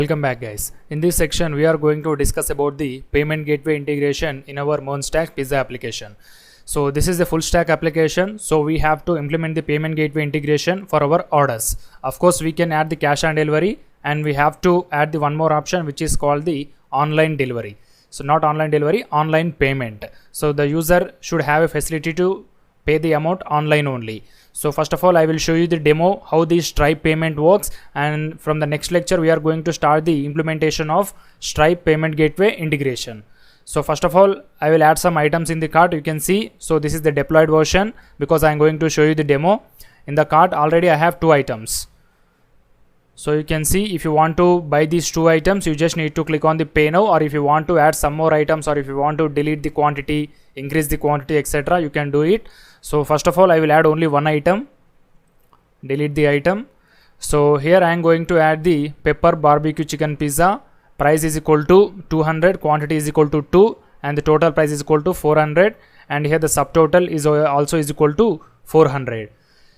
Welcome back, guys. In this section we are going to discuss about the payment gateway integration in our MERN Stack pizza application. So this is the full stack application, so we have to implement the payment gateway integration for our orders. Of course we can add the cash on delivery, and we have to add the one more option which is called the online delivery. So not online delivery, online payment. So the user should have a facility to pay the amount online only. So first of all, I will show you the demo how the Stripe payment works, and from the next lecture we are going to start the implementation of Stripe payment gateway integration. So first of all, I will add some items in the cart. You can see, so this is the deployed version because I am going to show you the demo. In the cart already I have 2 items. So you can see, if you want to buy these 2 items, you just need to click on the pay now, or if you want to add some more items, or if you want to delete the quantity, increase the quantity, etc., you can do it. So first of all, I will add only 1 item, delete the item. So here I am going to add the pepper barbecue chicken pizza. Price is equal to 200, quantity is equal to 2, and the total price is equal to 400, and here the subtotal is also is equal to 400.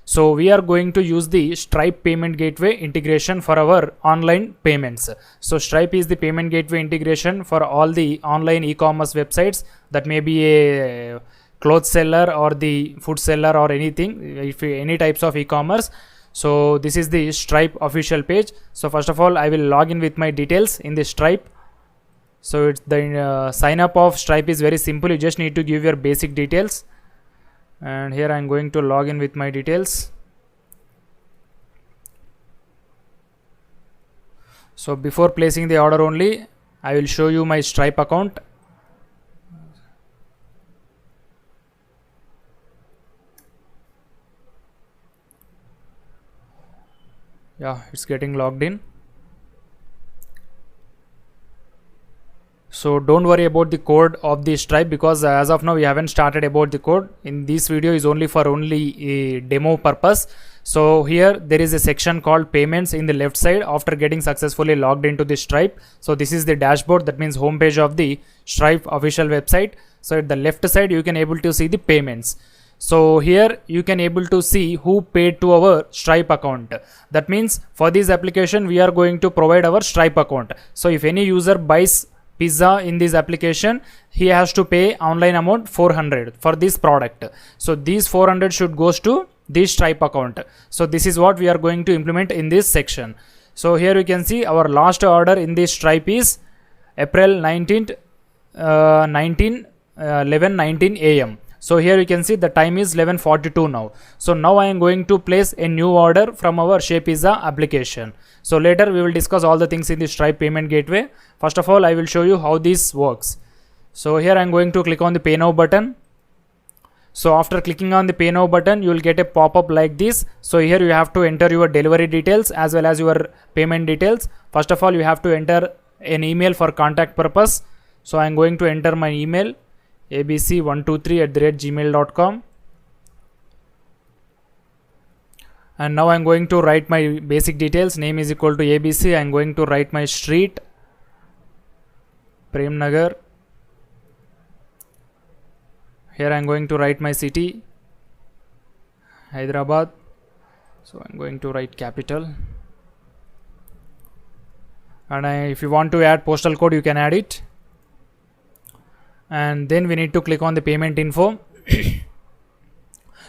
So we are going to use the Stripe payment gateway integration for our online payments. So Stripe is the payment gateway integration for all the online e-commerce websites. That may be a clothes seller or the food seller or anything, if any types of e-commerce. So this is the Stripe official page. So first of all, I will log in with my details in the Stripe. So it's the sign up of Stripe is very simple. You just need to give your basic details, and here I am going to log in with my details. So before placing the order only, I will show you my Stripe account. Yeah, it's getting logged in. So don't worry about the code of the Stripe, because as of now we haven't started about the code. In this video is only for a demo purpose. So here there is a section called payments in the left side after getting successfully logged into the Stripe. So this is the dashboard, that means homepage of the Stripe official website. So at the left side you can able to see the payments. So here you can able to see who paid to our Stripe account. That means for this application we are going to provide our Stripe account. So if any user buys pizza in this application, he has to pay online amount 400 for this product. So these 400 should goes to this Stripe account. So this is what we are going to implement in this section. So here you can see our last order in this Stripe is April 19th 11:19 a.m. So here you can see the time is 11:42 now. So now I am going to place a new order from our Shape Pizza application. So later we will discuss all the things in the Stripe payment gateway. First of all, I will show you how this works. So here I am going to click on the pay now button. So after clicking on the pay now button, you will get a pop-up like this. So here you have to enter your delivery details as well as your payment details. First of all, you have to enter an email for contact purpose. So I am going to enter my email abc123@gmail.com, and now I am going to write my basic details. Name is equal to ABC. I am going to write my street, Prem Nagar. Here I am going to write my city, Hyderabad. So I am going to write capital, and if you want to add postal code, you can add it. And then we need to click on the payment info.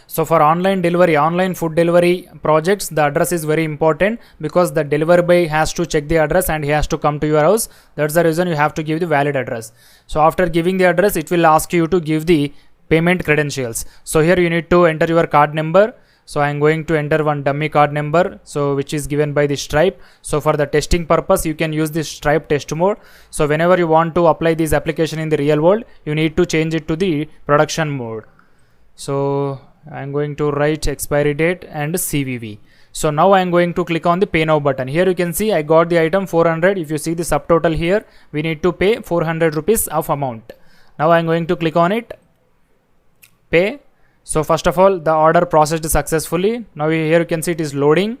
So for online delivery, online food delivery projects, the address is very important, because the delivery boy has to check the address and he has to come to your house. That's the reason you have to give the valid address. So after giving the address, it will ask you to give the payment credentials. So here you need to enter your card number. So I am going to enter one dummy card number, so which is given by the Stripe. So for the testing purpose, you can use this Stripe test mode. So whenever you want to apply this application in the real world, you need to change it to the production mode. So I am going to write expiry date and CVV. So now I am going to click on the pay now button. Here you can see I got the item 400. If you see the subtotal here, we need to pay 400 rupees of amount. Now I am going to click on it, pay. So first of all, the order processed successfully. Now here you can see it is loading,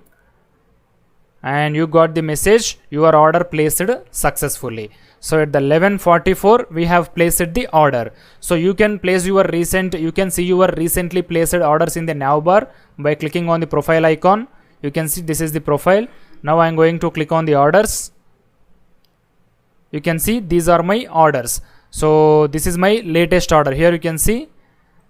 and you got the message, your order placed successfully. So at the 11:44 we have placed the order. So you can place your you can see your recently placed orders in the nav bar by clicking on the profile icon. You can see this is the profile. Now I am going to click on the orders. you can see these are my orders. So this is my latest order. Here you can see.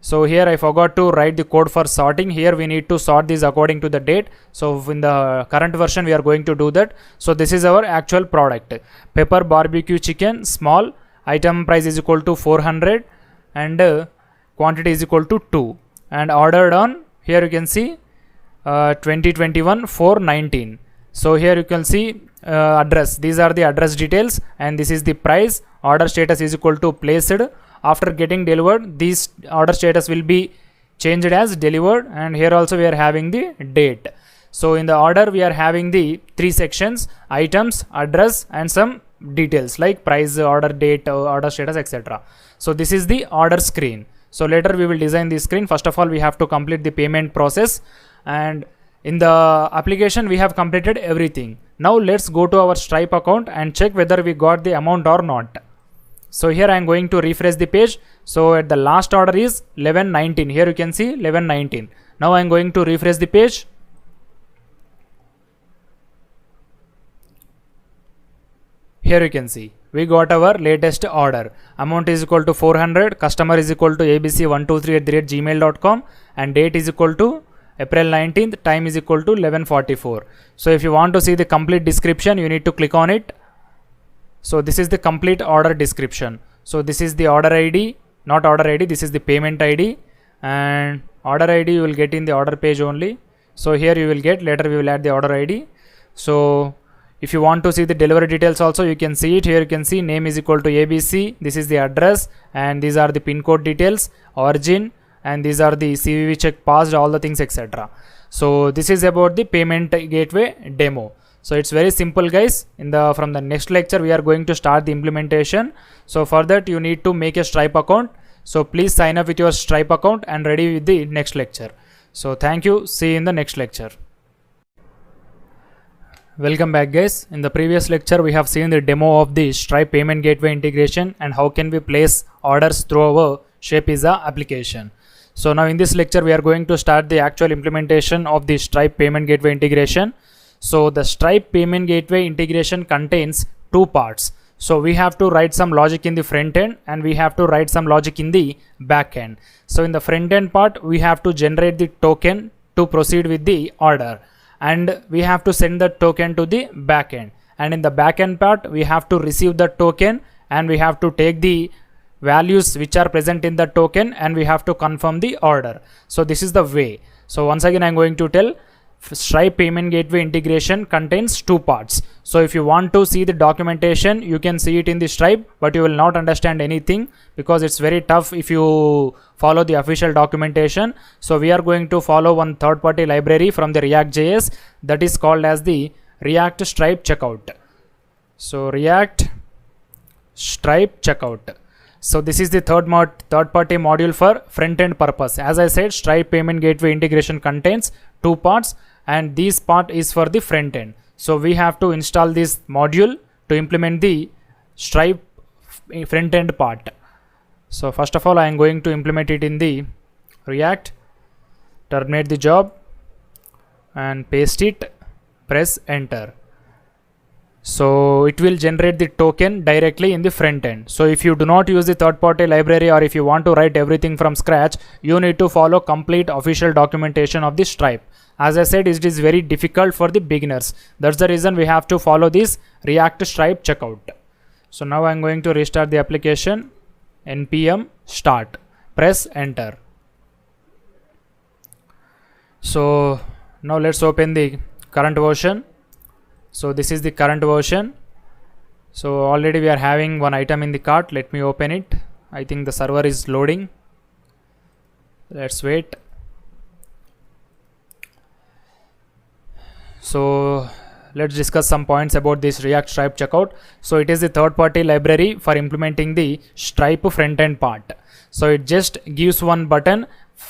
So here I forgot to write the code for sorting. Here we need to sort these according to the date. So in the current version we are going to do that. So this is our actual product. Pepper barbecue chicken, small, item price is equal to 400 and quantity is equal to 2, and ordered on, here you can see 2021 419. So here you can see address. These are the address details and this is the price. Order status is equal to placed. After getting delivered, this order status will be changed as delivered, and here also we are having the date. So in the order we are having the 3 sections: items, address and some details like price, order date, order status, etc. So this is the order screen. So later we will design the screen. First of all we have to complete the payment process, and in the application we have completed everything. Now let's go to our Stripe account and check whether we got the amount or not. So here I am going to refresh the page. So at the last order is 1119. Here you can see 1119. Now I am going to refresh the page. Here you can see we got our latest order. Amount is equal to 400. Customer is equal to abc123@gmail.com, and date is equal to April 19th. Time is equal to 11:44. So if you want to see the complete description, you need to click on it. So this is the complete order description. So this is the order ID, not order ID, this is the payment ID, and order ID you will get in the order page only. So here you will get, later we will add the order ID. So if you want to see the delivery details also, you can see it. Here you can see name is equal to ABC, this is the address, and these are the pin code details, origin, and these are the CVV check passed, all the things, etc. So this is about the payment gateway demo. So it's very simple, guys. From the next lecture we are going to start the implementation. So for that you need to make a Stripe account. So please sign up with your Stripe account and ready with the next lecture. So thank you. See you in the next lecture. Welcome back, guys. In the previous lecture we have seen the demo of the Stripe payment gateway integration and how can we place orders through our Shapeiza application. So now in this lecture we are going to start the actual implementation of the Stripe payment gateway integration. So the Stripe payment gateway integration contains 2 parts. So we have to write some logic in the front end and we have to write some logic in the back end. So in the front end part we have to generate the token to proceed with the order, and we have to send the token to the back end, and in the back end part we have to receive the token and we have to take the values which are present in the token and we have to confirm the order. So this is the way. So once again I am going to tell, Stripe payment gateway integration contains 2 parts. So if you want to see the documentation, you can see it in the Stripe, but you will not understand anything because it's very tough if you follow the official documentation. So we are going to follow one third-party library from the React.js that is called as the React Stripe Checkout. So React Stripe Checkout. So this is the third-party module for front-end purpose. As I said, Stripe payment gateway integration contains 2 parts, and this part is for the front end. So we have to install this module to implement the Stripe front end part. So first of all I am going to implement it in the React. Terminate the job and paste it, press enter. So it will generate the token directly in the front end. So if you do not use the third-party library, or if you want to write everything from scratch, you need to follow complete official documentation of the Stripe. As I said, it is very difficult for the beginners. That's the reason we have to follow this React Stripe checkout. So now I'm going to restart the application. npm start, press enter. So now let's open the current version. So this is the current version. So already we are having one item in the cart. Let me open it. I think the server is loading. Let's wait. So let's discuss some points about this React Stripe checkout. So it is the third-party library for implementing the Stripe front-end part. So it just gives one button.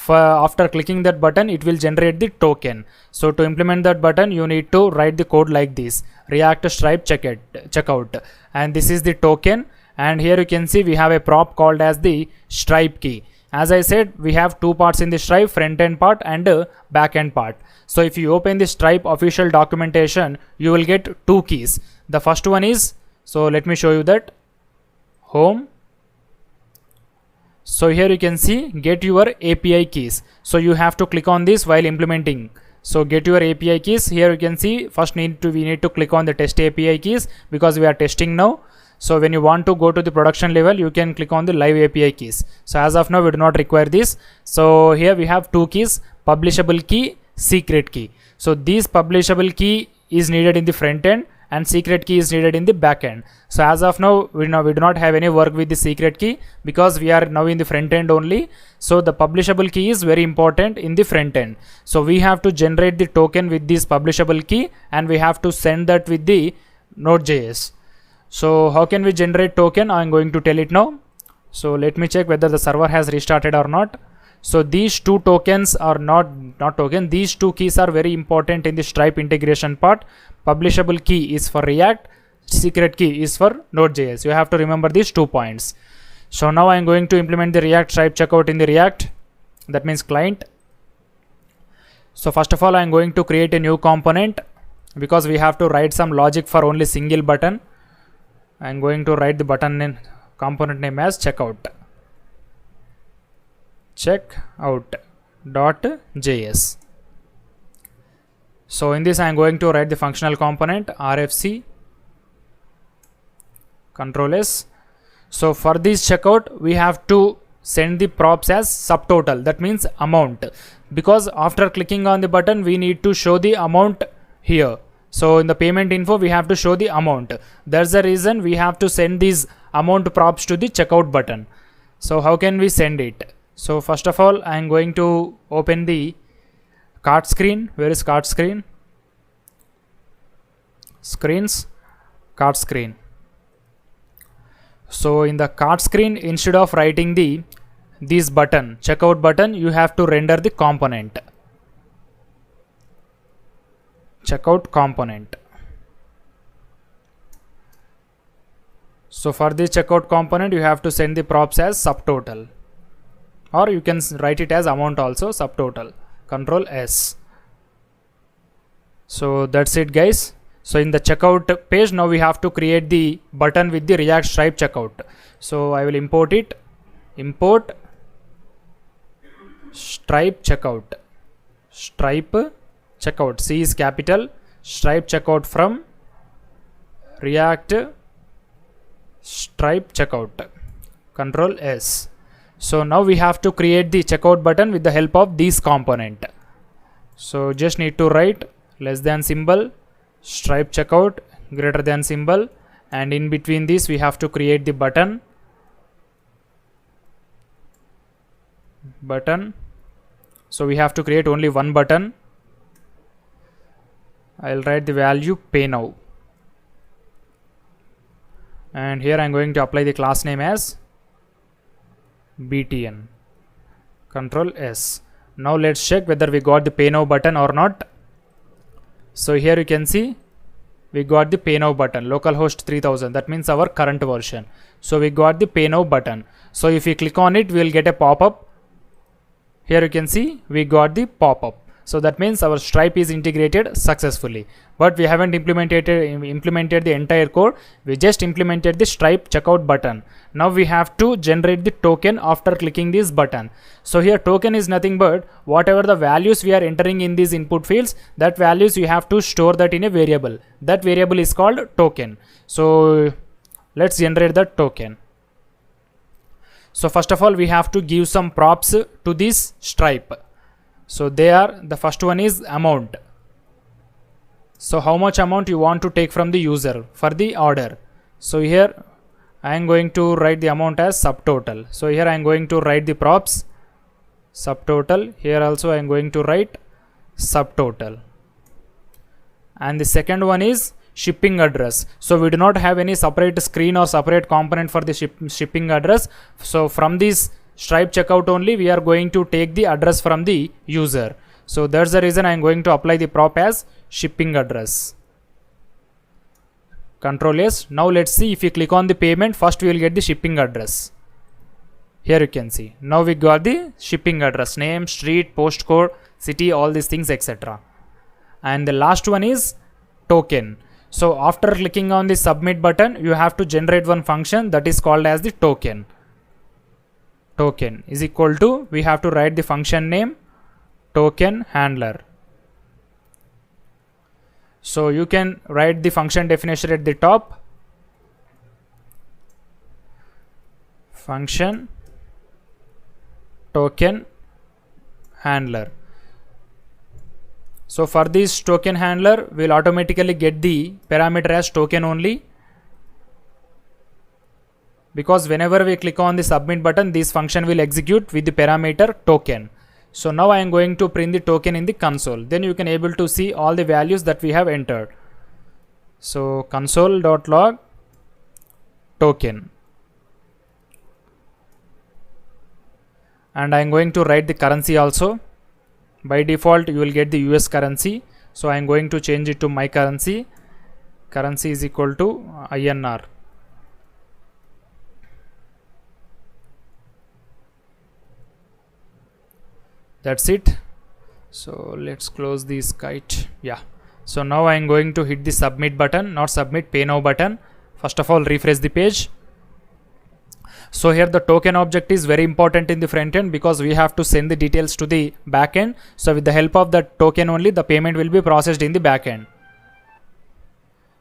After clicking that button, it will generate the token. So to implement that button, you need to write the code like this: React Stripe checkout, and this is the token. And here you can see we have a prop called as the Stripe key. As I said, we have 2 parts in the Stripe, front end part and back end part. So if you open the Stripe official documentation, you will get 2 keys. The first one is So let me show you that. Home. So here you can see get your API keys. So you have to click on this while implementing. So get your API keys. Here you can see first we need to click on the test API keys because we are testing now. So when you want to go to the production level, you can click on the live API keys. So as of now, we do not require this. So here we have two keys, publishable key, secret key. So this publishable key is needed in the front end and secret key is needed in the back end. So as of now, we do not have any work with the secret key because we are now in the front end only. So the publishable key is very important in the front end. So we have to generate the token with this publishable key and we have to send that with the Node.js. So how can we generate token? I'm going to tell it now. So let me check whether the server has restarted or not. So these two tokens are not token. These two keys are very important in the Stripe integration part. Publishable key is for React. Secret key is for Node.js. You have to remember these 2 points. So now I'm going to implement the React Stripe checkout in the React. That means client. So first of all, I'm going to create a new component because we have to write some logic for only single button. I'm going to write the button in component name as checkout. Checkout.js. So in this I'm going to write the functional component RFC Control S. So for this checkout we have to send the props as subtotal, that means amount, because after clicking on the button we need to show the amount here. So in the payment info we have to show the amount. That's the reason we have to send these amount props to the checkout button. So how can we send it? So first of all I am going to open the cart screen. Where is cart screen? Screens, cart screen. So in the cart screen, instead of writing this button, checkout button, you have to render the component. Checkout component. So for this checkout component, you have to send the props as subtotal, or you can write it as amount also, subtotal. Control S. So that's it, guys. So in the checkout page, now we have to create the button with the React Stripe checkout. So I will import it. Import Stripe checkout. Stripe checkout. C is capital. Stripe checkout from React Stripe checkout. Control S. So now we have to create the checkout button with the help of this component. So just need to write less than symbol, Stripe checkout, greater than symbol, and in between this we have to create the button. So we have to create only one button. I'll write the value pay now, and here I'm going to apply the class name as btn. Control S. Now let's check whether we got the pay now button or not. So here you can see we got the pay now button, localhost 3000, that means our current version. So we got the pay now button. So if we click on it, we will get a pop-up. Here you can see we got the pop-up. So that means our Stripe is integrated successfully, but we haven't implemented the entire code. We just implemented the Stripe checkout button. Now we have to generate the token after clicking this button. So here token is nothing but whatever the values we are entering in these input fields, that values you have to store that in a variable. That variable is called token. So let's generate the token. So first of all we have to give some props to this Stripe. So the first one is amount. So how much amount you want to take from the user for the order. So here I am going to write the amount as subtotal. So here I am going to write the props subtotal. Here also I am going to write subtotal. And the second one is shipping address. So we do not have any separate screen or separate component for the shipping address. So from this Stripe checkout only we are going to take the address from the user. So that's the reason I am going to apply the prop as shipping address. Control S. Now let's see if we click on the payment, first we will get the shipping address. Here you can see. Now we got the shipping address, name, street, postcode, city, all these things, etc. And the last one is token. So after clicking on the submit button, you have to generate one function that is called as the token. Token is equal to, we have to write the function name token handler. So you can write the function definition at the top. Function token handler. So for this token handler, we'll automatically get the parameter as token only, because whenever we click on the submit button, this function will execute with the parameter token. So now I am going to print the token in the console. Then you can able to see all the values that we have entered. So console.log token. And I am going to write the currency also. By default, you will get the US currency. So I am going to change it to my currency. Currency is equal to INR. That's it. So let's close this kite. Yeah. So now I am going to hit the submit button, not submit, pay now button. First of all, refresh the page. So here the token object is very important in the front end, because we have to send the details to the backend. So with the help of that token only, the payment will be processed in the backend.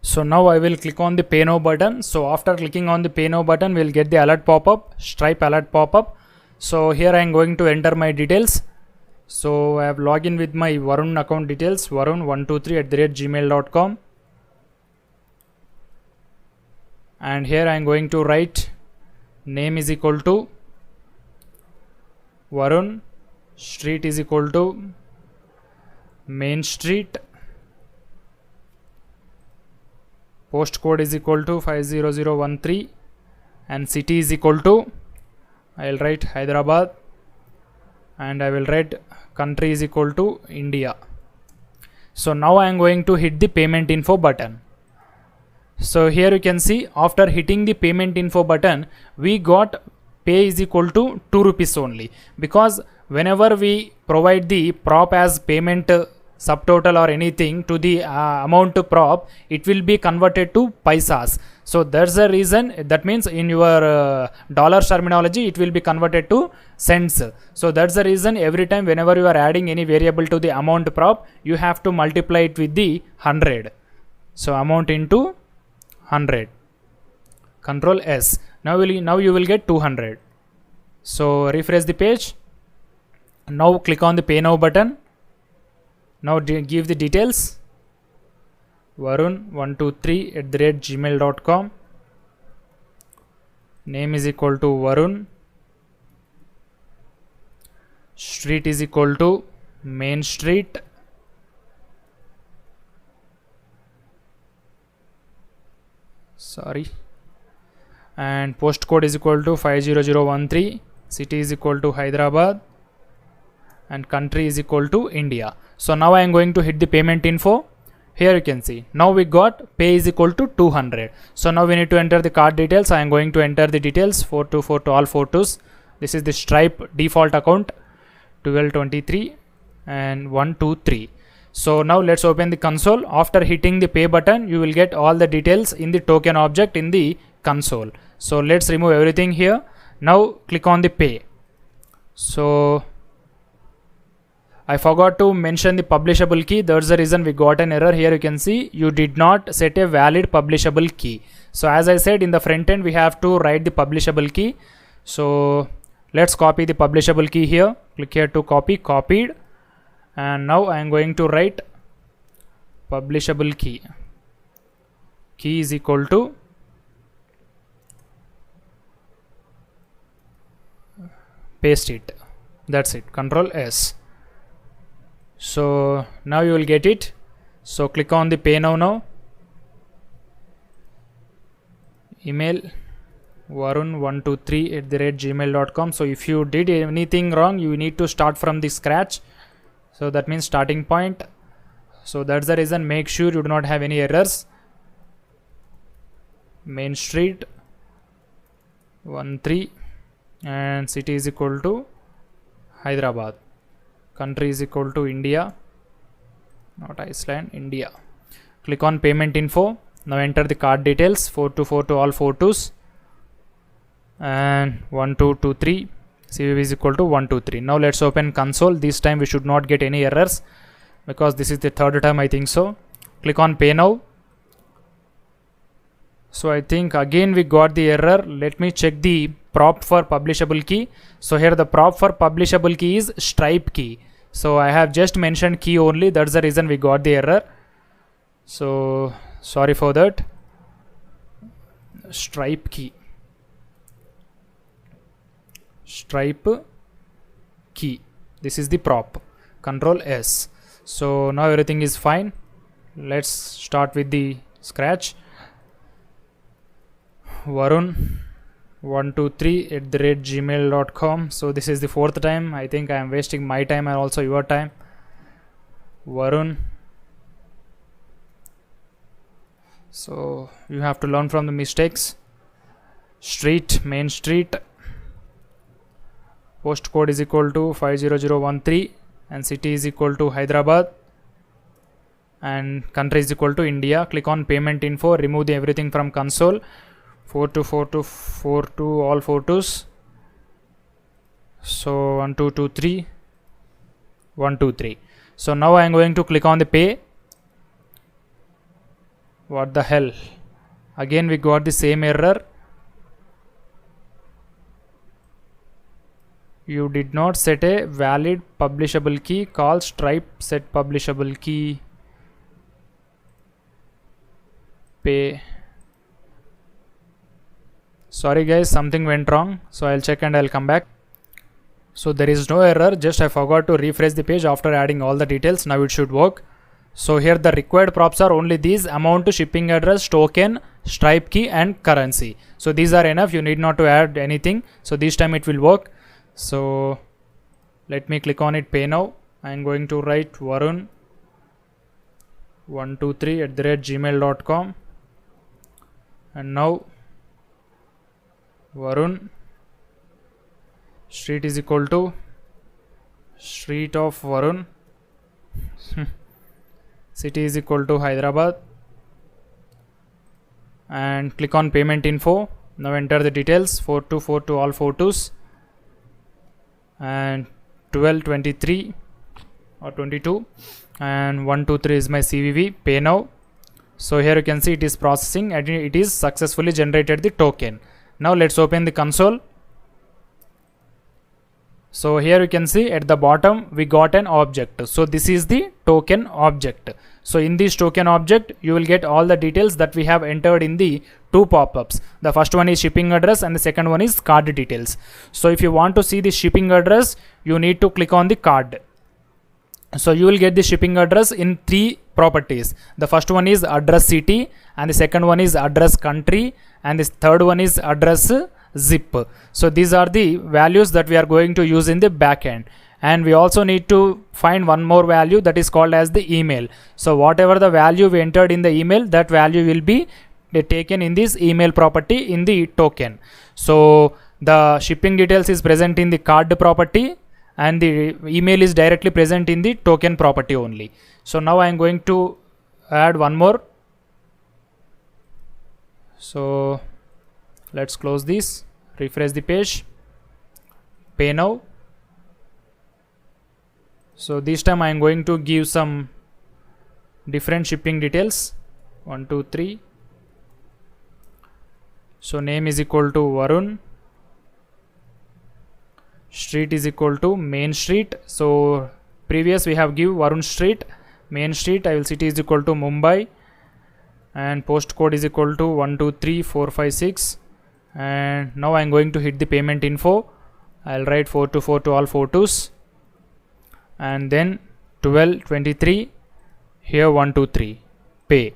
So now I will click on the pay now button. So after clicking on the pay now button, we'll get the alert pop-up, Stripe alert pop-up. So here I am going to enter my details. So I have logged in with my Varun account details, varun123@gmail.com. And here I am going to write name is equal to Varun, street is equal to Main Street, postcode is equal to 50013, and city is equal to, I will write Hyderabad, and I will write country is equal to India. So now I am going to hit the payment info button. So here you can see, after hitting the payment info button, we got pay is equal to 2 rupees only, because whenever we provide the prop as payment subtotal or anything to the amount prop, it will be converted to paisas. So that's the reason, that means in your dollars terminology, it will be converted to cents. So that's the reason every time whenever you are adding any variable to the amount prop, you have to multiply it with the 100. So amount into 100. Control S. Now you will get 200. So refresh the page. Now click on the pay now button. Now give the details. Varun123@gmail.com. Name is equal to Varun. Street is equal to Main Street. Sorry. And postcode is equal to 50013. City is equal to Hyderabad. And country is equal to India. So now I am going to hit the payment info. Here you can see, now we got pay is equal to 200. So now we need to enter the card details. I am going to enter the details 424 to all 42s. This is the Stripe default account, 1223 and 123. So now let's open the console. After hitting the pay button, you will get all the details in the token object in the console. So let's remove everything here. Now click on the pay. So I forgot to mention the publishable key. That's the reason we got an error. Here you can see you did not set a valid publishable key. So as I said, in the front end we have to write the publishable key. So let's copy the publishable key here. Click here to copy, copied. And now I am going to write publishable key. Key is equal to paste it. That's it. Control S. So now you will get it. So click on the pay now. Email varun123@gmail.com. So if you did anything wrong, you need to start from the scratch. So that means starting point. So that's the reason, make sure you do not have any errors. Main Street 13 and city is equal to Hyderabad. Country is equal to India, not Iceland, India. click on payment info. Now enter the card details, 4242 all 42s, and 1223, CVV is equal to 123. Now let's open console. This time we should not get any errors because this is the third time I think so. Click on pay now. So I think again we got the error. Let me check the prop for publishable key. So here the prop for publishable key is Stripe key. So I have just mentioned key only, that's the reason we got the error. So sorry for that. Stripe key. Stripe key. This is the prop. Control S. So now everything is fine. Let's start with the scratch. Varun123@gmail.com. So this is the fourth time. I think I am wasting my time and also your time. Varun. So you have to learn from the mistakes. Street, main street. Postcode is equal to 50013 and city is equal to Hyderabad and country is equal to India. Click on payment info. Remove everything from console. 424242 all 42s. So 1223 123. So now I am going to click on the pay. What the hell? Again we got the same error. You did not set a valid publishable key. Call Stripe set publishable key. Pay. Sorry guys, something went wrong, so I'll check and I'll come back. So there is no error, just I forgot to refresh the page after adding all the details. Now it should work. So here the required props are only these: amount, shipping address, token, Stripe key and currency. So these are enough, you need not to add anything. So this time it will work. So let me click on it, pay now. I'm going to write Varun123@gmail.com and now Varun street is equal to street of Varun city is equal to Hyderabad and click on payment info. Now enter the details, 4242 all 42s and 1223 or 22 and 123 is my CVV. Pay now. So here you can see it is processing and it is successfully generated the token. Now let's open the console. So here you can see at the bottom we got an object. So this is the token object. So in this token object you will get all the details that we have entered in the two pop-ups. The first one is shipping address and the second one is card details. So if you want to see the shipping address, you need to click on the card. So you will get the shipping address in three properties. The first one is address city and the second one is address country and the third one is address zip. So these are the values that we are going to use in the backend. And we also need to find one more value that is called as the email. So whatever the value we entered in the email, that value will be taken in this email property in the token. So the shipping details is present in the card property and the email is directly present in the token property only. So now I am going to add one more. So let's close this, refresh the page, pay now. So this time I am going to give some different shipping details, 1 2 3. So name is equal to Varun, street is equal to main street. So previous we have give Varun street, main street, I will city is equal to Mumbai and postcode is equal to 123456. And now I am going to hit the payment info. I'll write 4242 all 42s and then 1223 here 123 pay.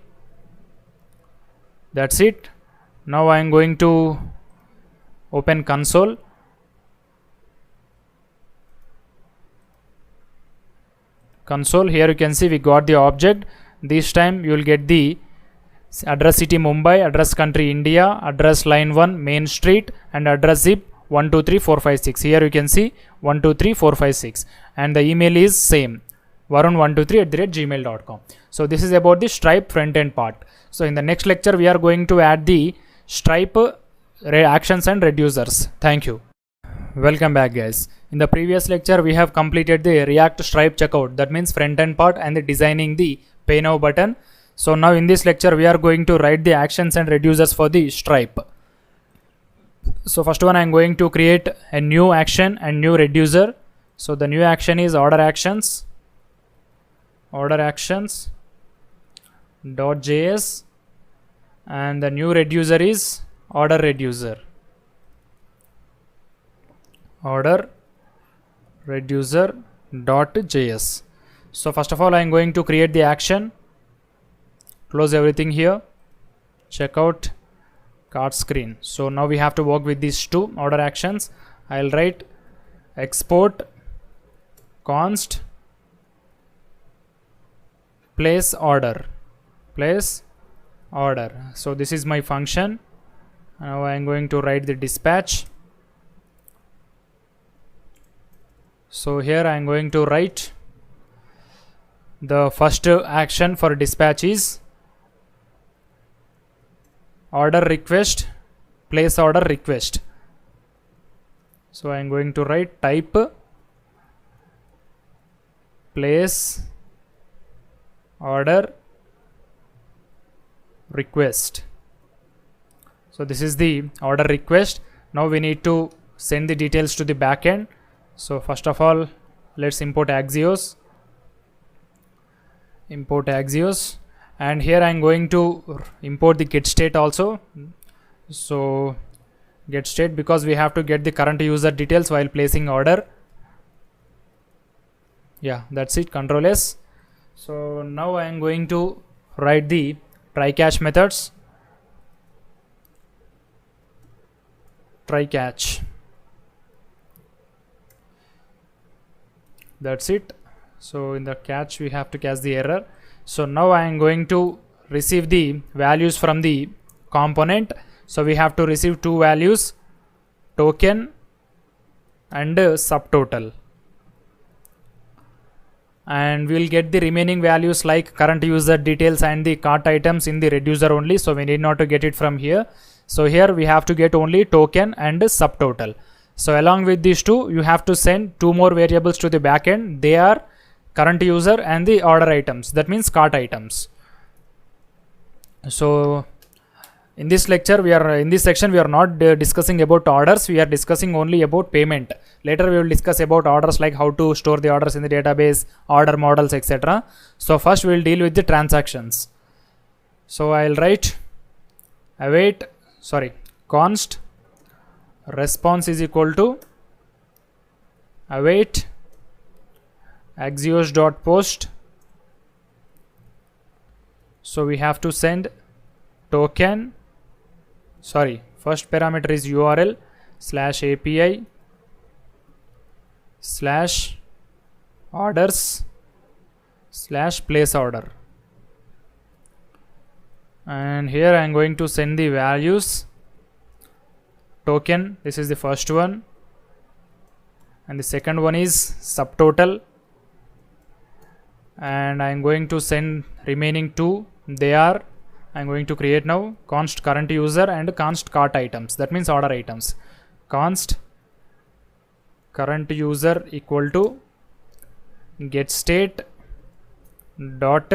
That's it. Now I am going to open console. Here you can see we got the object. This time you will get the address city Mumbai, address country India, address line 1 main street and address zip 123456. Here you can see 123456 and the email is same varun123@gmail.com. So this is about the Stripe front-end part. So in the next lecture, we are going to add the Stripe actions and reducers. Thank you. Welcome back, guys. In the previous lecture, we have completed the React Stripe checkout. That means front-end part and the designing the Pay Now button. So now in this lecture, we are going to write the actions and reducers for the Stripe. So first one, I am going to create a new action and new reducer. So the new action is order actions .js, and the new reducer is order reducer .js. So first of all, I am going to create the action, close everything here, checkout, cart screen. So now we have to work with these two order actions. I'll write export const place order. So this is my function. Now I am going to write the dispatch. So here I am going to write the first action for dispatch is order request, place order request. So I am going to write type place order request. So this is the order request. Now we need to send the details to the backend. So first of all, let's import Axios, and here I am going to import the get state also. So get state, because we have to get the current user details while placing order. Yeah, that's it, Control S. So now I am going to write the try catch methods. Try catch. That's it. So in the catch, we have to catch the error. So now I am going to receive the values from the component. So we have to receive two values, token and subtotal. And we will get the remaining values like current user details and the cart items in the reducer only. So we need not to get it from here. So here we have to get only token and subtotal. So along with these two, you have to send two more variables to the backend. They are current user and the order items. That means cart items. So in this lecture, in this section, we are not discussing about orders. We are discussing only about payment. Later, we will discuss about orders, like how to store the orders in the database, order models, etc. So first, we will deal with the transactions. So I'll write const response is equal to await axios.post. So we have to send token. First parameter is URL /API /orders /place order. And here I am going to send the values. Token, this is the first one, and the second one is subtotal, and I am going to send remaining two. They are, I am going to create now const current user and const cart items. That means order items. Const current user equal to get state dot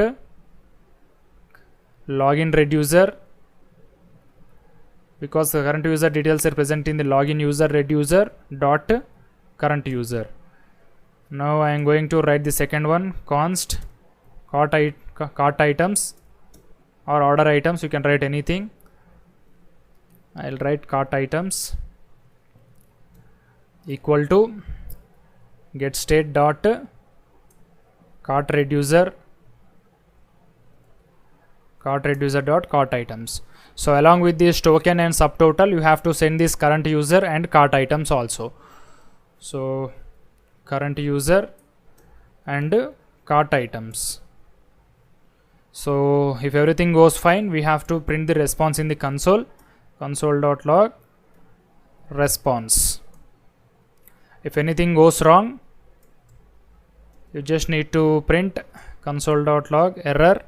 login reducer, because the current user details are present in the login user reducer dot current user. Now I am going to write the second one, const cart items or order items. You can write anything. I'll write cart items equal to get state dot cart reducer dot cart items. So along with this token and subtotal, you have to send this current user and cart items also. So current user and cart items. So if everything goes fine, we have to print the response in the console.log response. If anything goes wrong, you just need to print console.log error,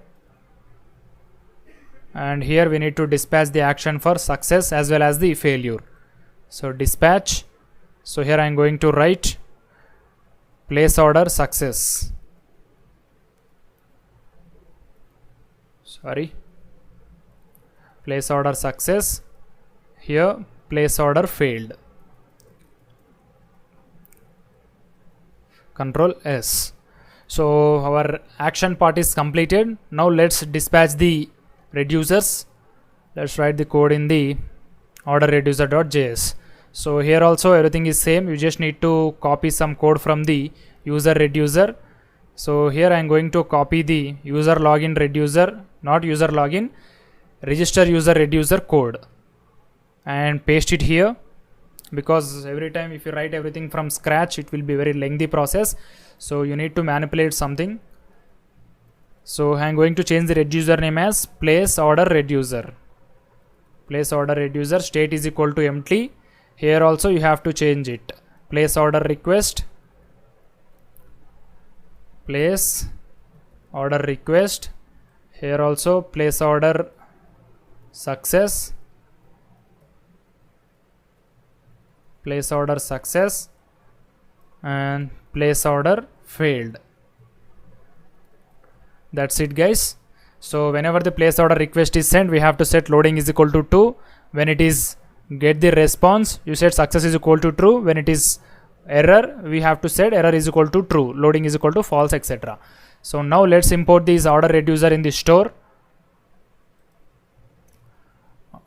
and here we need to dispatch the action for success as well as the failure. So dispatch, so here I am going to write place order success, place order success, here place order failed, Control S. So our action part is completed. Now let's dispatch the reducers. Let's write the code in the order reducer.js. So here also everything is same, you just need to copy some code from the user reducer. So here I am going to copy the user login reducer, not user login, register user reducer code, and paste it here, because every time if you write everything from scratch it will be very lengthy process, so you need to manipulate something. So I am going to change the reducer name as place order reducer. Place order reducer state is equal to empty. Here also you have to change it. Place order request. Place order request. Here also place order success. Place order success and place order failed. That's it, guys. So whenever the place order request is sent, we have to set loading is equal to 2. When it is get the response, you set success is equal to true. When it is error, we have to set error is equal to true, loading is equal to false, etc. So now let's import this order reducer in the store.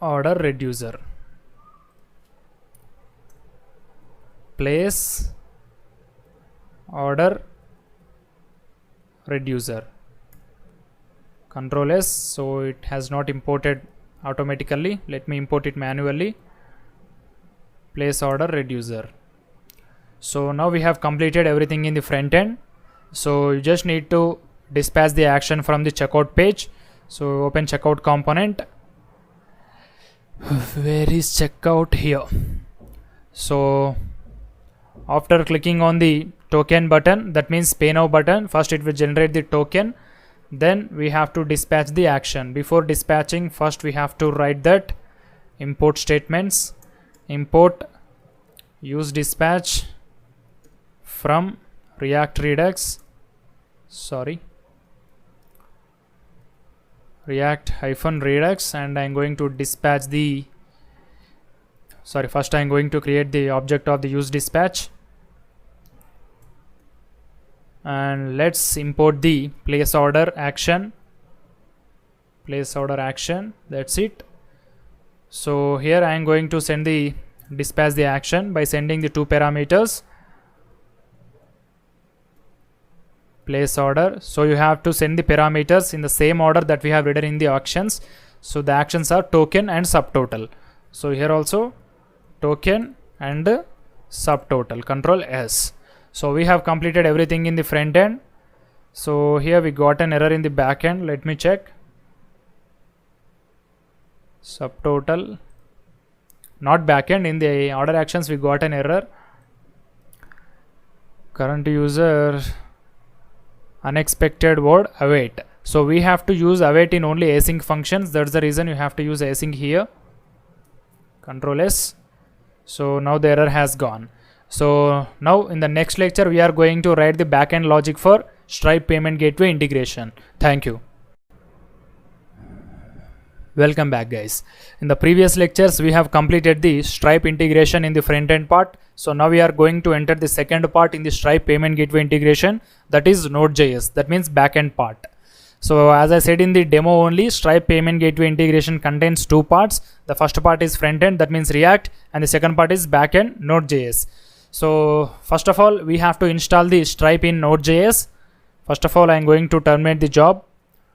Order reducer. Place order reducer. Control S. So it has not imported automatically. Let me import it manually. Place order reducer. So now we have completed everything in the front end. So you just need to dispatch the action from the checkout page. So open checkout component. Where is checkout? Here. So after clicking on the token button, that means pay now button, first it will generate the token, then we have to dispatch the action. Before dispatching, first we have to write that import statements. Import use dispatch from React Redux, React-Redux, and I am going to dispatch the first I am going to create the object of the use dispatch, and let's import the place order action. That's it. So here I am going to dispatch the action by sending the two parameters. Place order. So you have to send the parameters in the same order that we have written in the actions. So the actions are token and subtotal. So here also token and subtotal. Control S. So we have completed everything in the front end. So here we got an error in the back end. Let me check. Subtotal, not backend. In the order actions we got an error. Current user unexpected word await. So we have to use await in only async functions. That's the reason you have to use async here. Control S. So now the error has gone. So now in the next lecture we are going to write the backend logic for Stripe payment gateway integration. Thank you. Welcome back, guys. In the previous lectures we have completed the Stripe integration in the front end part. So now we are going to enter the second part in the Stripe payment gateway integration, that is Node.js, that means backend part. So as I said in the demo only, Stripe payment gateway integration contains two parts. The first part is front end, that means React, and the second part is backend, Node.js. So first of all we have to install the Stripe in Node.js. First of all I am going to terminate the job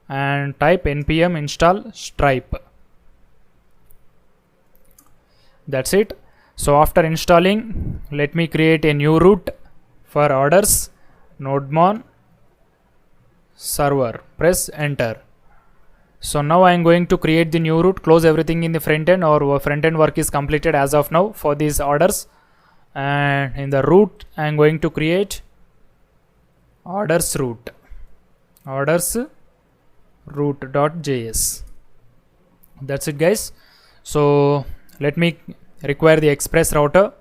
and type npm install Stripe. That's it. So after installing, let me create a new route for orders, nodemon server. Press enter. So now I am going to create the new route, close everything in the front end. Our front end work is completed as of now for these orders, and in the route I am going to create orders root.js. That's it, guys. So let me require the express router.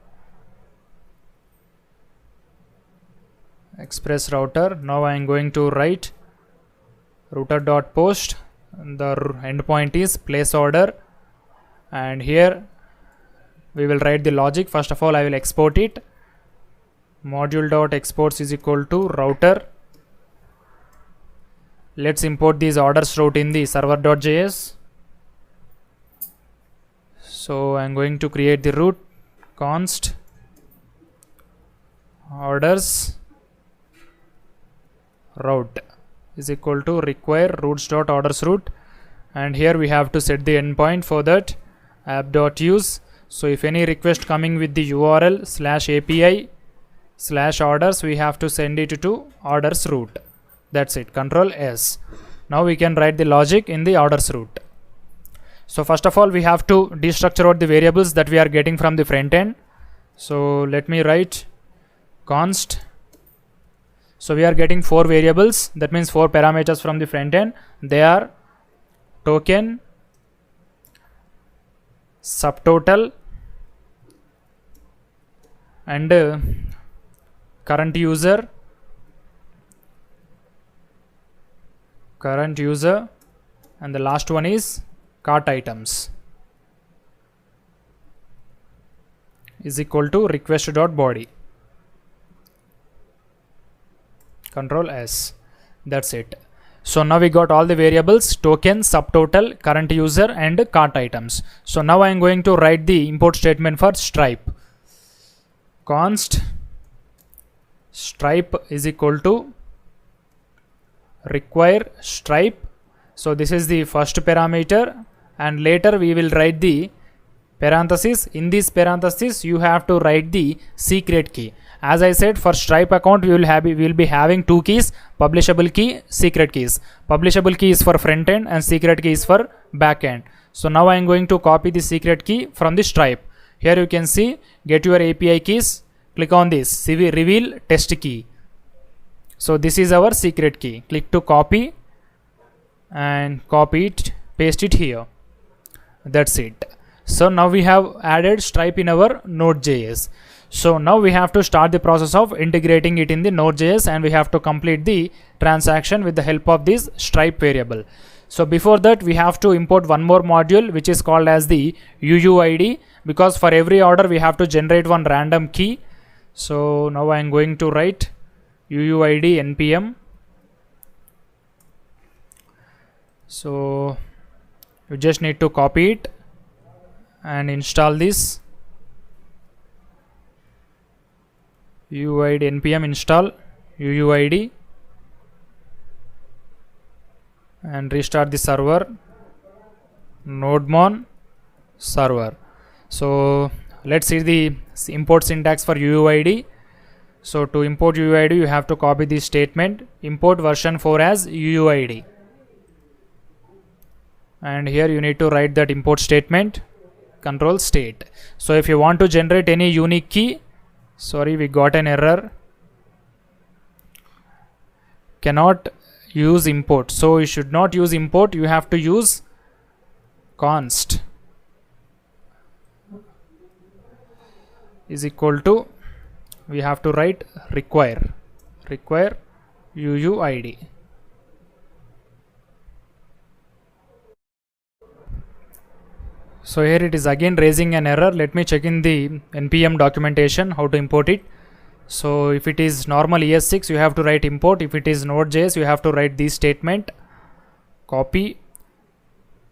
Now I am going to write router.post. The endpoint is place order, and here we will write the logic. First of all, I will export it. Module.exports is equal to router. Let's import these orders route in the server.js. So I'm going to create the route const orders route is equal to require routes.orders route, and here we have to set the endpoint for that app.use. So if any request coming with the URL /API/orders, we have to send it to orders route. That's it. Control S. Now we can write the logic in the orders route. So first of all, we have to destructure out the variables that we are getting from the front end. So let me write const. So we are getting 4 variables, that means 4 parameters from the front end. They are token, subtotal, and current user, and the last one is cart items is equal to request.body. Control S. That's it. So now we got all the variables: token, subtotal, current user, and cart items. So now I am going to write the import statement for Stripe. Const Stripe is equal to require Stripe. So this is the first parameter, and later we will write the parenthesis. In this parenthesis, you have to write the secret key. As I said, for Stripe account, we will be having 2 keys: publishable key, secret keys. Publishable key is for front end and secret key is for back end. So now I am going to copy the secret key from the Stripe. Here you can see get your API keys. Click on this reveal test key. So this is our secret key. Click to copy and copy it, paste it here. That's it. So now we have added Stripe in our Node.js. So now we have to start the process of integrating it in the Node.js, and we have to complete the transaction with the help of this Stripe variable. So before that, we have to import one more module which is called as the UUID, because for every order we have to generate one random key. So now I am going to write UUID npm. So you just need to copy it and install this UUID npm install UUID and restart the server nodemon server. So let's see the import syntax for UUID. So to import UUID, you have to copy this statement: import version 4 as UUID, and here you need to write that import statement. Control state. So if you want to generate any unique key, sorry, we got an error, cannot use import. So you should not use import, you have to use const is equal to, we have to write require UUID. So here it is again raising an error. Let me check in the npm documentation how to import it. So if it is normal ES6, you have to write import. If it is Node.js, you have to write this statement, copy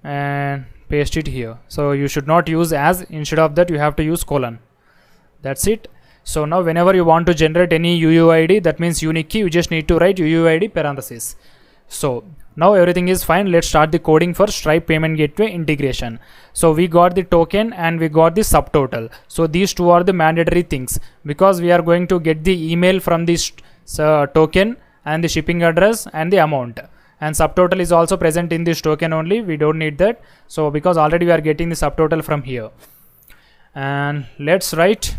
and paste it here. So you should not use as, instead of that you have to use colon. That's it. So now whenever you want to generate any UUID, that means unique key, you just need to write UUID parenthesis. So now everything is fine. Let's start the coding for Stripe payment gateway integration. So we got the token and we got the subtotal. So these two are the mandatory things, because we are going to get the email from this token and the shipping address and the amount, and subtotal is also present in this token only. We don't need that. So because already we are getting the subtotal from here, and let's write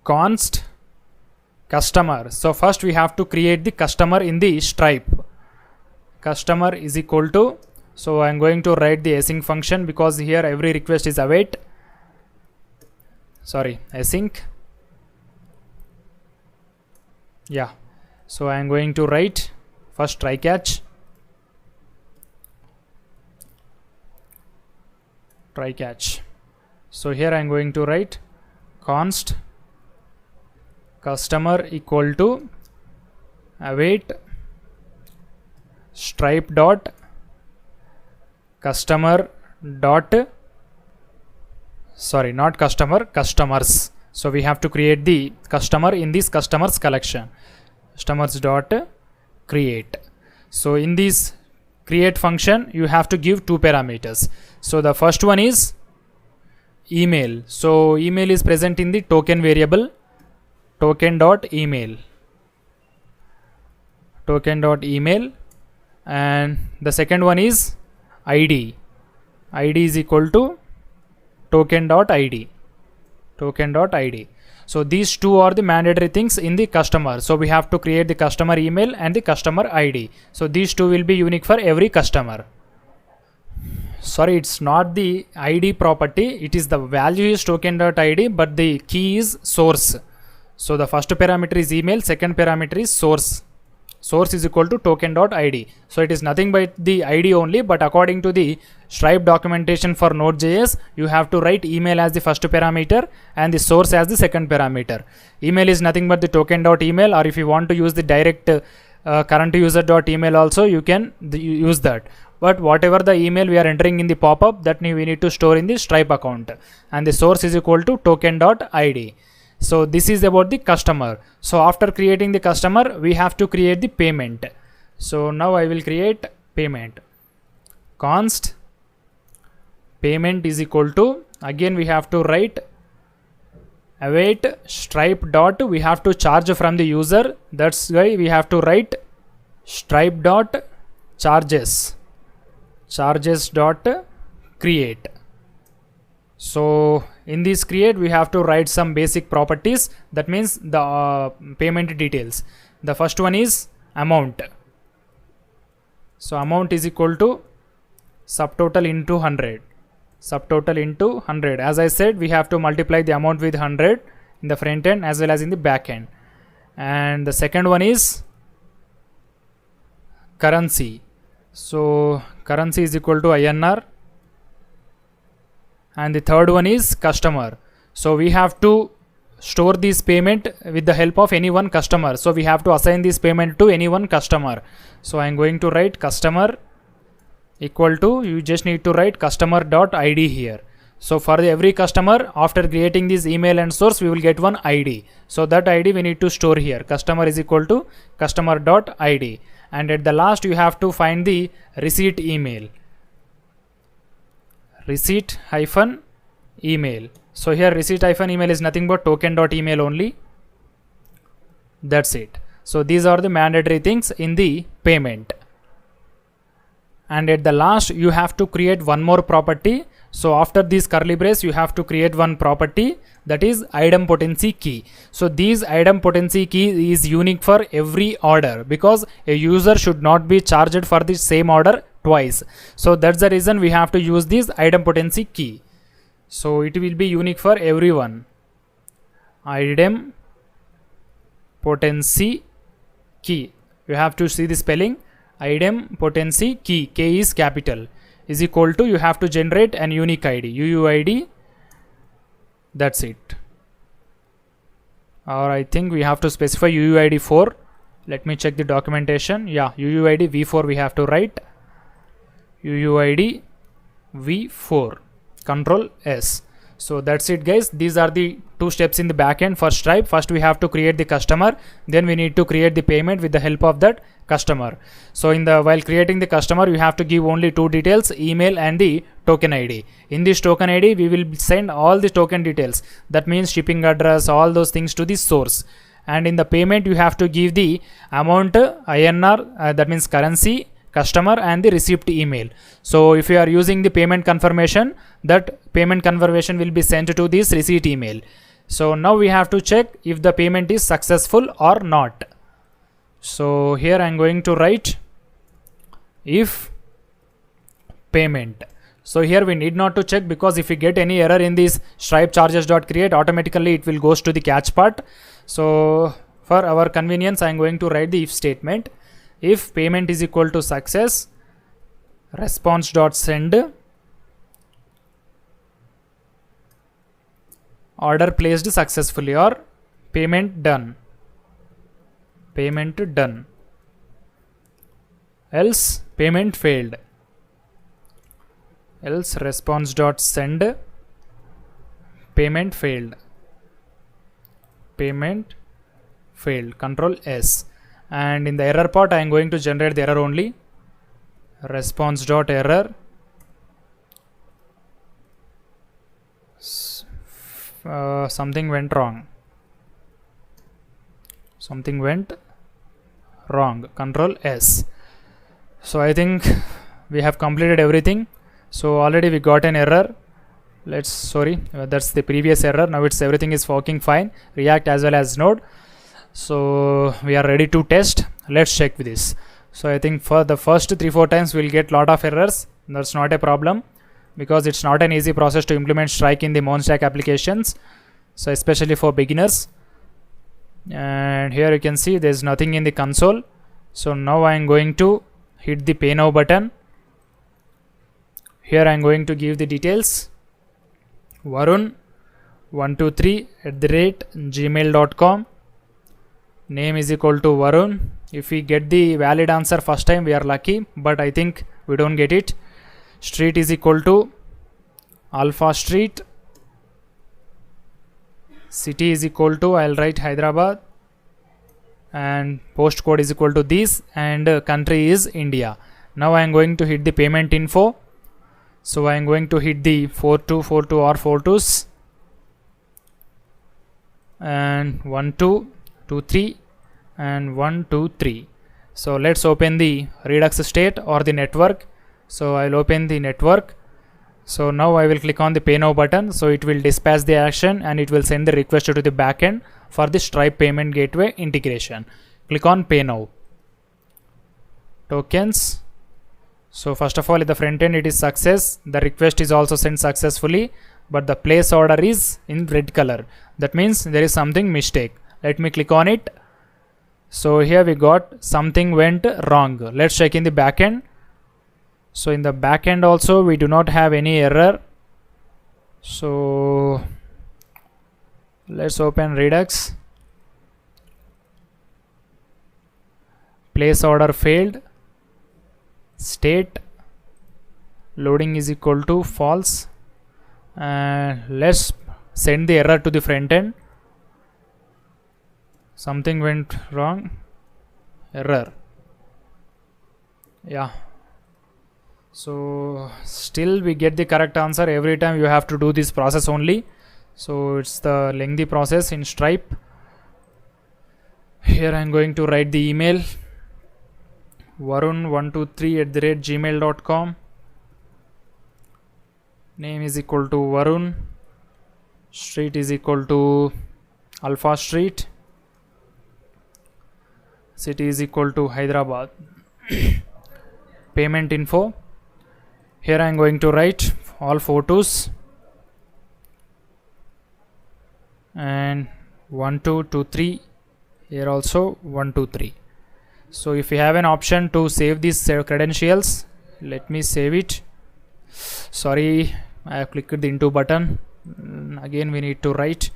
const customer. So first we have to create the customer in the Stripe. Customer is equal to, so I'm going to write the async function because here every request is await. Sorry, async. Yeah, so I'm going to write first try catch. Try catch. So here I'm going to write const customer equal to await Stripe dot customer dot, sorry, not customer, customers. So we have to create the customer in this customers collection. Customers dot create. So in this create function you have to give two parameters. So the first one is email. So email is present in the token variable, token dot email, token dot email. And the second one is id. Id is equal to token dot id, token dot id. So these two are the mandatory things in the customer. So we have to create the customer email and the customer id. So these two will be unique for every customer. Sorry, it's not the id property, it is the value is token dot id, but the key is source. So the first parameter is email, second parameter is source. Source is equal to token dot id. So it is nothing but the id only, but according to the Stripe documentation for Node.js, you have to write email as the first parameter and the source as the second parameter. Email is nothing but the token dot email, or if you want to use the direct current user dot email also, you can use that. But whatever the email we are entering in the pop-up, that we need to store in the Stripe account, and the source is equal to token dot id. So this is about the customer. So after creating the customer, we have to create the payment. So now I will create payment. Const payment is equal to, again we have to write await Stripe dot, we have to charge from the user. That's why we have to write Stripe dot charges, charges dot create. So in this create we have to write some basic properties, that means the payment details. The first one is amount. So amount is equal to subtotal into 100, subtotal into 100. As I said, we have to multiply the amount with 100 in the front end as well as in the back end. And the second one is currency. So currency is equal to INR. And the third one is customer. So we have to store this payment with the help of any one customer. So we have to assign this payment to any one customer. So I am going to write customer equal to, you just need to write customer dot id here. So for every customer, after creating this email and source, we will get one id. So that id we need to store here. Customer is equal to customer dot id. And at the last you have to find the receipt email. Receipt hyphen email. So here receipt hyphen email is nothing but token dot email only. That's it. So these are the mandatory things in the payment. And at the last you have to create one more property. So after this curly brace you have to create one property, that is idempotency key. So this idempotency key is unique for every order, because a user should not be charged for the same order twice. So that's the reason we have to use this idempotency key. So it will be unique for everyone. Idempotency key. You have to see the spelling. Idempotency key, K is capital, is equal to, you have to generate an unique ID, UUID. That's it. Or I think we have to specify UUID 4. Let me check the documentation. Yeah, UUID v4 we have to write. UUID v4, Control S. So that's it guys. These are the two steps in the backend for Stripe. First we have to create the customer, then we need to create the payment with the help of that customer. So while creating the customer, you have to give only two details, email and the token ID. In this token ID we will send all the token details, that means shipping address, all those things to the source. And in the payment you have to give the amount INR, that means currency, customer and the receipt email. So if you are using the payment confirmation, that payment confirmation will be sent to this receipt email. So now we have to check if the payment is successful or not. So here I'm going to write if payment. So here we need not to check, because if we get any error in this Stripe charges.create, automatically it will goes to the catch part. So for our convenience, I'm going to write the if statement. If payment is equal to success, response.send order placed successfully, or payment done, else payment failed, else response.send payment failed, Control S. And in the error part, I am going to generate the error only, response.error something went wrong, Control S. So I think we have completed everything. So already we got an error. That's the previous error. Now it's everything is working fine, React as well as Node. So we are ready to test. Let's check with this. So I think for the first 3-4 times we'll get lot of errors. That's not a problem, because it's not an easy process to implement Strike in the MERN Stack applications, so especially for beginners. And here you can see there's nothing in the console. So now I'm going to hit the pay now button. Here I'm going to give the details, varun123@gmail.com, name is equal to Varun. If we get the valid answer first time, we are lucky, but I think we don't get it. Street is equal to Alpha Street, city is equal to, I'll write Hyderabad, and postcode is equal to this, and country is India. Now I am going to hit the payment info. So I am going to hit the 4242 or 42s and 1223 and 123. So let's open the Redux state or the network. So I'll open the network. So now I will click on the pay now button. So it will dispatch the action and it will send the request to the backend for the Stripe payment gateway integration. Click on pay now. Tokens. So first of all, at the front end it is success. The request is also sent successfully, but the place order is in red color. That means there is something mistake. Let me click on it. So here we got something went wrong. Let's check in the backend. So in the backend also we do not have any error. So let's open Redux. Place order failed. State loading is equal to false. Let's send the error to the front end. Something went wrong. Error. Yeah. So still we get the correct answer. Every time you have to do this process only. So it's the lengthy process in Stripe. Here I'm going to write the email, varun123@gmail.com. Name is equal to Varun. Street is equal to Alpha Street. City is equal to Hyderabad. Payment info. Here I am going to write all photos and 1223. Here also 123. So if you have an option to save these credentials, let me save it. Sorry, I have clicked the into button. Again we need to write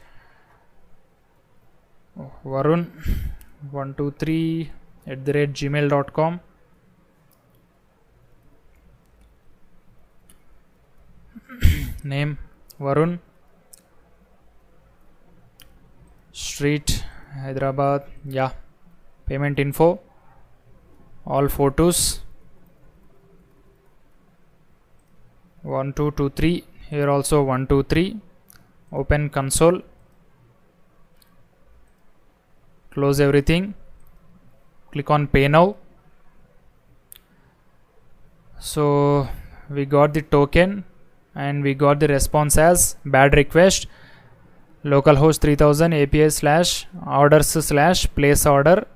varun123@gmail.com. Name Varun. Street Hyderabad. Yeah. Payment info. All photos 1223. Here also 123. Open console. Close everything. Click on pay now. So we got the token and we got the response as bad request. localhost 3000 API slash orders slash place order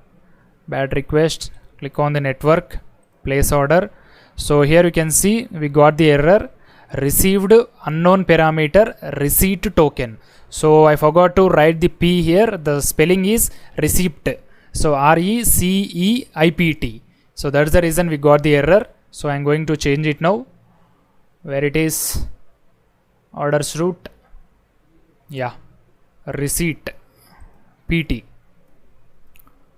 bad request. Click on the network, place order. So here you can see we got the error, received unknown parameter receipt token. So I forgot to write the P here. The spelling is receipt. So RECEIPT. So that's the reason we got the error. So I'm going to change it now. Where it is, orders route, yeah, receipt PT,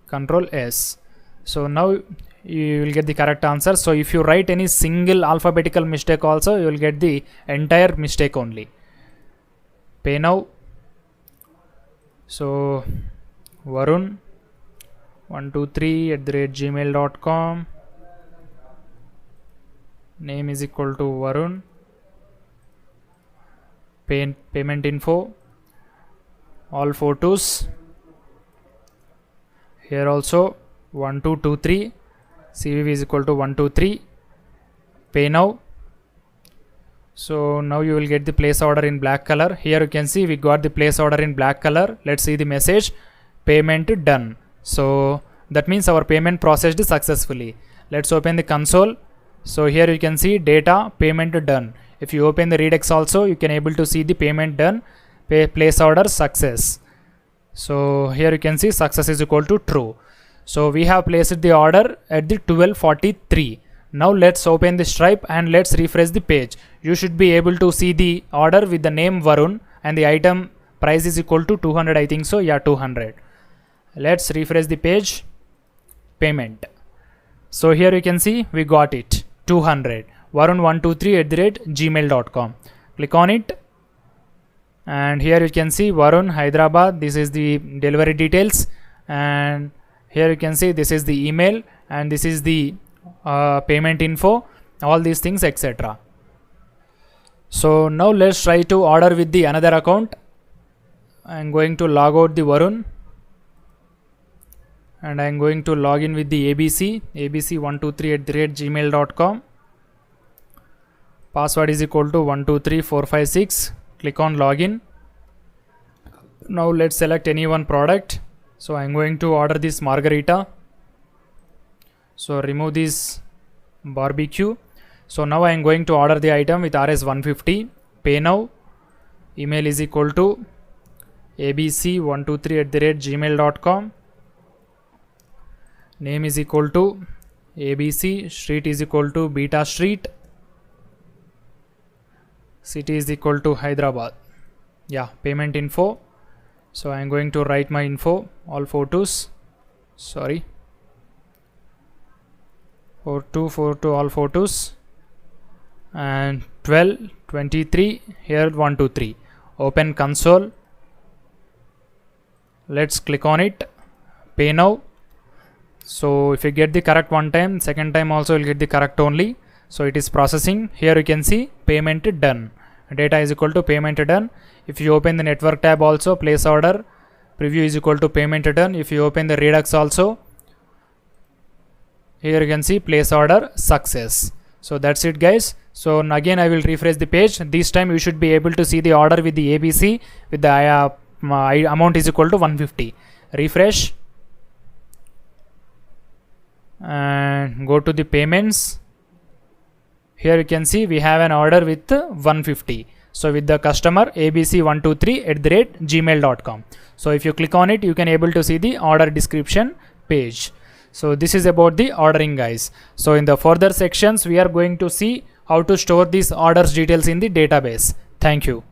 Control S. So now you will get the correct answer. So if you write any single alphabetical mistake also, you will get the entire mistake only. Pay now. So Varun 123@gmail.com, name is equal to Varun, payment info, all photos, here also 1223, CVV is equal to 123, pay now. So now you will get the place order in black color. Here you can see we got the place order in black color. Let's see the message, payment done. So that means our payment processed successfully. Let's open the console. So here you can see data, payment done. If you open the Redux also, you can able to see the payment done, place order success. So here you can see success is equal to true. So we have placed the order at the 12:43. Now let's open the Stripe and let's refresh the page. You should be able to see the order with the name Varun and the item price is equal to 200, I think so. Yeah, 200. Let's refresh the page, payment. So here you can see we got it, 200, varun123@gmail.com. Click on it and here you can see Varun, Hyderabad. This is the delivery details, and here you can see this is the email and this is the payment info, all these things, etc. So now let's try to order with the another account. I'm going to log out the Varun and I'm going to log in with the abc123@gmail.com. Password is equal to 123456. Click on login. Now let's select any one product. So I'm going to order this margarita. So remove this barbecue. So now I'm going to order the item with RS150. Pay now. Email is equal to abc123@gmail.com. Name is equal to ABC. Street is equal to Beta Street. City is equal to Hyderabad. Yeah, payment info. So I'm going to write my info, all photos. Sorry. 4242 all photos. And 1223 here 123. Open console. Let's click on it. Pay now. So if you get the correct one time, second time also you'll get the correct only. So it is processing. Here you can see payment done. Data is equal to payment done. If you open the network tab also, place order, preview is equal to payment done. If you open the Redux also, here you can see place order success. So that's it guys. So again I will refresh the page. This time you should be able to see the order with the ABC with the amount is equal to 150. Refresh and go to the payments. Here you can see we have an order with 150. So with the customer abc123@gmail.com. So if you click on it, you can able to see the order description page. So this is about the ordering guys. So in the further sections we are going to see how to store these orders details in the database. Thank you.